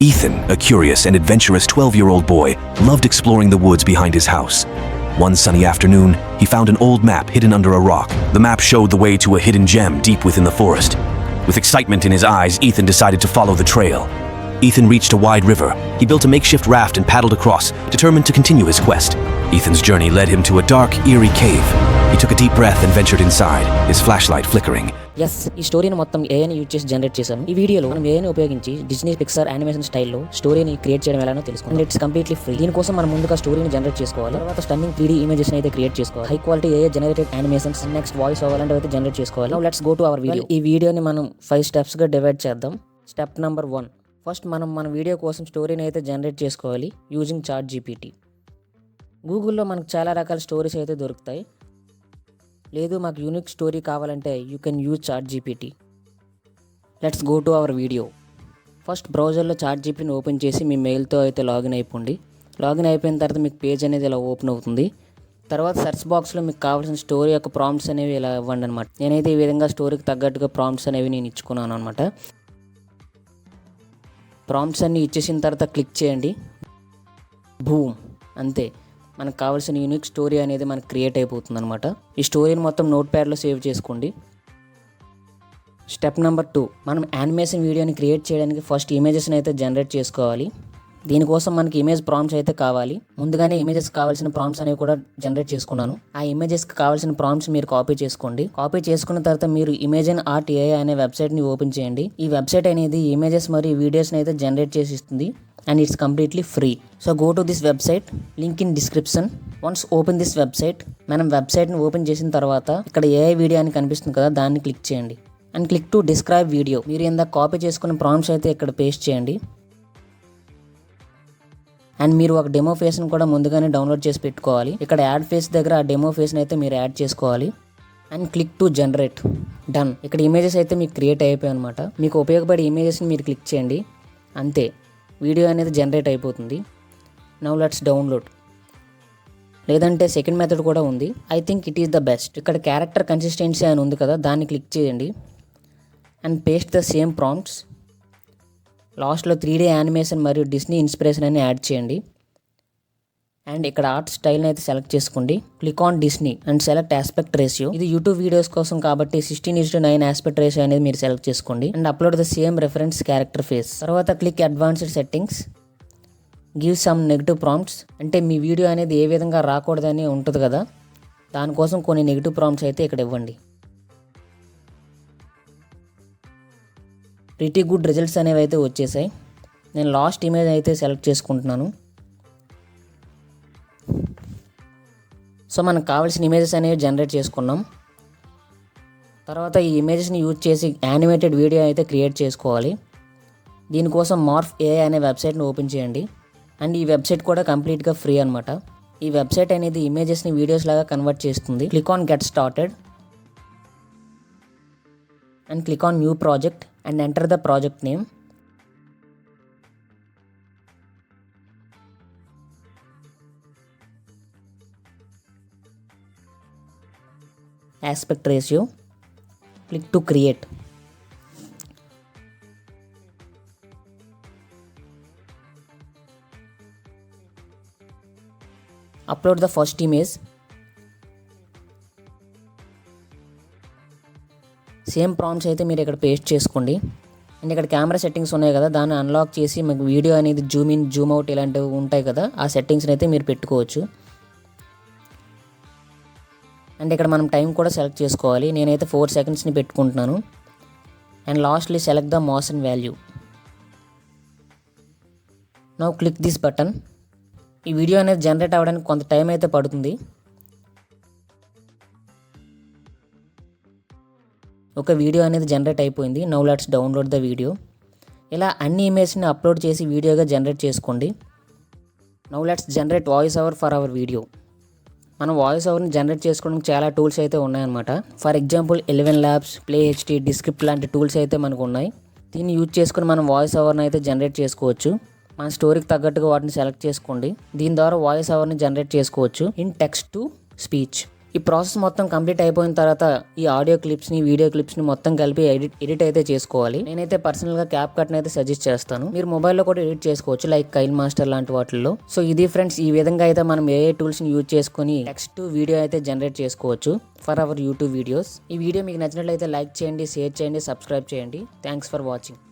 Ethan, a curious and adventurous 12-year-old boy, loved exploring the woods behind his house. One sunny afternoon, he found an old map hidden under a rock. The map showed the way to a hidden gem deep within the forest. With excitement in his eyes, Ethan decided to follow the trail. Ethan reached a wide river. He built a makeshift raft and paddled across, determined to continue his quest. Ethan's journey led him to a dark, eerie cave. He took a deep breath and ventured inside, his flashlight flickering. ఈ స్టోరీని మొత్తం ఏఐని use చేసి generate చేశాను. ఈ వీడియోలో మనం ఏఐని ఉపయోగించి డిజ్నీ పిక్సార్ యానిమేషన్ స్టైల్లో స్టోరీని క్రియేట్ చేయడం ఎలానో తెలుసుకుందాం. It's completely free. దీనికోసం మనం ముందుగా స్టోరీని జనరేట్ చేసుకోవాలి. తర్వాత స్టన్నింగ్ 3D ఇమేజెస్ అయితే క్రియేట్ చేసుకోవాలి. High quality AI generated animations, next voice over లాంటివి అయితే జనరేట్ చేసుకోవాలి. Now let's go to our video. ఈ వీడియోని మనం 5 స్టెప్స్ గా డివైడ్ చేద్దాం. Step number 1. ఫస్ట్ మనం మన వీడియో కోసం స్టోరీని అయితే జనరేట్ చేసుకోవాలి యూజింగ్ ChatGPT. గూగుల్లో మనకు చాలా రకాల స్టోరీస్ అయితే దొరుకుతాయి. లేదు మాకు యూనిక్ స్టోరీ కావాలంటే you can use ChatGPT. Let's go to our video. First బ్రౌజర్లో ChatGPTని ఓపెన్ చేసి మీ మెయిల్తో అయితే లాగిన్ అయిపోండి. లాగిన్ అయిపోయిన తర్వాత మీకు పేజ్ అనేది ఇలా ఓపెన్ అవుతుంది. తర్వాత సెర్చ్ బాక్స్లో మీకు కావాల్సిన స్టోరీ యొక్క ప్రాంప్ట్స్ అనేవి ఇలా ఇవ్వండి అనమాట. నేనైతే ఈ విధంగా స్టోరీకి తగ్గట్టుగా ప్రాంప్ట్స్ అనేవి నేను ఇచ్చుకున్నాను అనమాట. ప్రాంప్ట్స్ అన్నీ ఇచ్చేసిన తర్వాత క్లిక్ చేయండి. బూమ్, అంతే మనకు కావాల్సిన యూనిక్ స్టోరీ అనేది మనకు క్రియేట్ అయిపోతుంది అనమాట. ఈ స్టోరీని మొత్తం నోట్ ప్యాడ్లో సేవ్ చేసుకోండి. Step number 2. మనం యానిమేషన్ వీడియోని క్రియేట్ చేయడానికి ఫస్ట్ ఇమేజెస్ని అయితే జనరేట్ చేసుకోవాలి. దీనికోసం మనకి ఇమేజ్ ప్రాంప్ట్స్ అయితే కావాలి. ముందుగానే ఇమేజెస్ కావాల్సిన ప్రాంప్ట్స్ అనేవి కూడా జనరేట్ చేసుకున్నాను. ఆ ఇమేజెస్కి కావాల్సిన ప్రాంప్ట్స్ మీరు కాపీ చేసుకోండి. కాపీ చేసుకున్న తర్వాత మీరు ఇమేజిన్ ఆర్ట్ AI అనే వెబ్సైట్ని ఓపెన్ చేయండి. ఈ వెబ్సైట్ అనేది ఇమేజెస్ మరియు వీడియోస్ని అయితే జనరేట్ చేసి ఇస్తుంది. And it's completely free. So go to this website, link in description. Once open this website, మనం వెబ్సైట్ని ఓపెన్ చేసిన తర్వాత ఇక్కడ AI వీడియో అని కనిపిస్తుంది కదా, దాన్ని క్లిక్ చేయండి. And click to describe video. మీరు ఇందాక కాపీ చేసుకున్న ప్రాంప్ట్స్ అయితే ఇక్కడ పేస్ట్ చేయండి. అండ్ మీరు ఒక డెమో ఫేస్ని కూడా ముందుగానే డౌన్లోడ్ చేసి పెట్టుకోవాలి. ఇక్కడ యాడ్ ఫేస్ దగ్గర ఆ డెమో ఫేస్ని అయితే మీరు యాడ్ చేసుకోవాలి. And click to generate. Done. ఇక్కడ ఇమేజెస్ అయితే మీకు క్రియేట్ అయిపోయాయి అనమాట. మీకు ఉపయోగపడే ఇమేజెస్ని మీరు క్లిక్ చేయండి. అంతే, వీడియో అనేది జనరేట్ అయిపోతుంది. Now let's download. లేదంటే సెకండ్ మెథడ్ కూడా ఉంది. I think it is the best. ఇక్కడ క్యారెక్టర్ కన్సిస్టెన్సీ అని ఉంది కదా, దాన్ని క్లిక్ చేయండి. And paste the same prompts. లాస్ట్లో 3D యానిమేషన్ మరియు డిస్నీ ఇన్స్పిరేషన్ అని యాడ్ చేయండి. అండ్ ఇక్కడ ఆర్ట్ స్టైల్ని అయితే సెలెక్ట్ చేసుకోండి. Click on Disney and select aspect ratio. ఇది యూట్యూబ్ వీడియోస్ కోసం కాబట్టి 16:9 ఆస్పెక్ట్ రేషియో అనేది మీరు సెలెక్ట్ చేసుకోండి. And upload the same reference character face. తర్వాత click advanced settings. Give some negative prompts. అంటే మీ వీడియో అనేది ఏ విధంగా రాకూడదని ఉంటుంది కదా, దానికోసం కొన్ని నెగిటివ్ ప్రాంప్ట్స్ అయితే ఇక్కడ ఇవ్వండి. ప్రిటీ గుడ్ రిజల్ట్స్ అనేవి అయితే వచ్చేసాయి. నేను లాస్ట్ ఇమేజ్ అయితే సెలెక్ట్ చేసుకుంటున్నాను. సో మనకు కావాల్సిన ఇమేజెస్ అనేవి జనరేట్ చేసుకున్నాం. తర్వాత ఈ ఇమేజెస్ని యూజ్ చేసి యానిమేటెడ్ వీడియో అయితే క్రియేట్ చేసుకోవాలి. దీనికోసం మార్ఫ్ AI అనే వెబ్సైట్ని ఓపెన్ చేయండి. అండ్ ఈ వెబ్సైట్ కూడా కంప్లీట్గా ఫ్రీ అనమాట. ఈ వెబ్సైట్ అనేది ఇమేజెస్ని వీడియోస్ లాగా కన్వర్ట్ చేస్తుంది. Click on get started and click on new project and enter the project name. Aspect ratio. Click to create. Upload the first image. Same prompts అయితే మీరు ఇక్కడ పేస్ట్ చేసుకోండి. అండ్ ఇక్కడ కెమెరా సెట్టింగ్స్ ఉన్నాయి కదా, దాన్ని అన్లాక్ చేసి మీకు వీడియో అనేది జూమ్ ఇన్ జూమ్ అవుట్ ఇలాంటివి ఉంటాయి కదా, ఆ సెట్టింగ్స్ని అయితే మీరు పెట్టుకోవచ్చు. అండ్ ఇక్కడ మనం టైం కూడా సెలెక్ట్ చేసుకోవాలి. నేనైతే 4 సెకండ్స్ని పెట్టుకుంటున్నాను. And lastly select the motion value. Now click this button. ఈ వీడియో అనేది జనరేట్ అవ్వడానికి కొంత టైం అయితే పడుతుంది. ఒక వీడియో అనేది జనరేట్ అయిపోయింది. Now let's download the video. ఇలా అన్ని ఇమేజ్ని అప్లోడ్ చేసి వీడియోగా జనరేట్ చేసుకోండి. Now let's generate voice over for hour video. మనం వాయిస్ ఓవర్ని జనరేట్ చేసుకోవడానికి చాలా టూల్స్ అయితే ఉన్నాయన్నమాట. For example 11 Labs, Play HD, Descript లాంటి టూల్స్ అయితే మనకు ఉన్నాయి. దీన్ని యూజ్ చేసుకుని మనం వాయిస్ ఓవర్ని అయితే జనరేట్ చేసుకోవచ్చు. మన స్టోరీకి తగ్గట్టుగా వాటిని సెలెక్ట్ చేసుకోండి. దీని ద్వారా వాయిస్ ఓవర్ని జనరేట్ చేసుకోవచ్చు ఇన్ టెక్స్ట్ టు స్పీచ్. ఈ ప్రాసెస్ మొత్తం కంప్లీట్ అయిపోయిన తర్వాత ఈ ఆడియో క్లిప్స్ని వీడియో క్లిప్స్ని మొత్తం కలిపి ఎడిట్ అయితే చేసుకోవాలి. నేనైతే పర్సనల్గా క్యాప్ కట్ని అయితే సజెస్ట్ చేస్తాను. మీరు మొబైల్లో కూడా ఎడిట్ చేసుకోవచ్చు, లైక్ కైన్ మాస్టర్ లాంటి వాటిల్లో. సో ఇది ఫ్రెండ్స్, ఈ విధంగా అయితే మనం ఏఐ టూల్స్ని యూజ్ చేసుకుని టెక్స్ట్ వీడియో అయితే జనరేట్ చేసుకోవచ్చు ఫర్ అవర్ యూట్యూబ్ వీడియోస్. ఈ వీడియో మీకు నచ్చినట్లయితే లైక్ చేయండి, షేర్ చేయండి, సబ్స్క్రైబ్ చేయండి. Thanks for watching.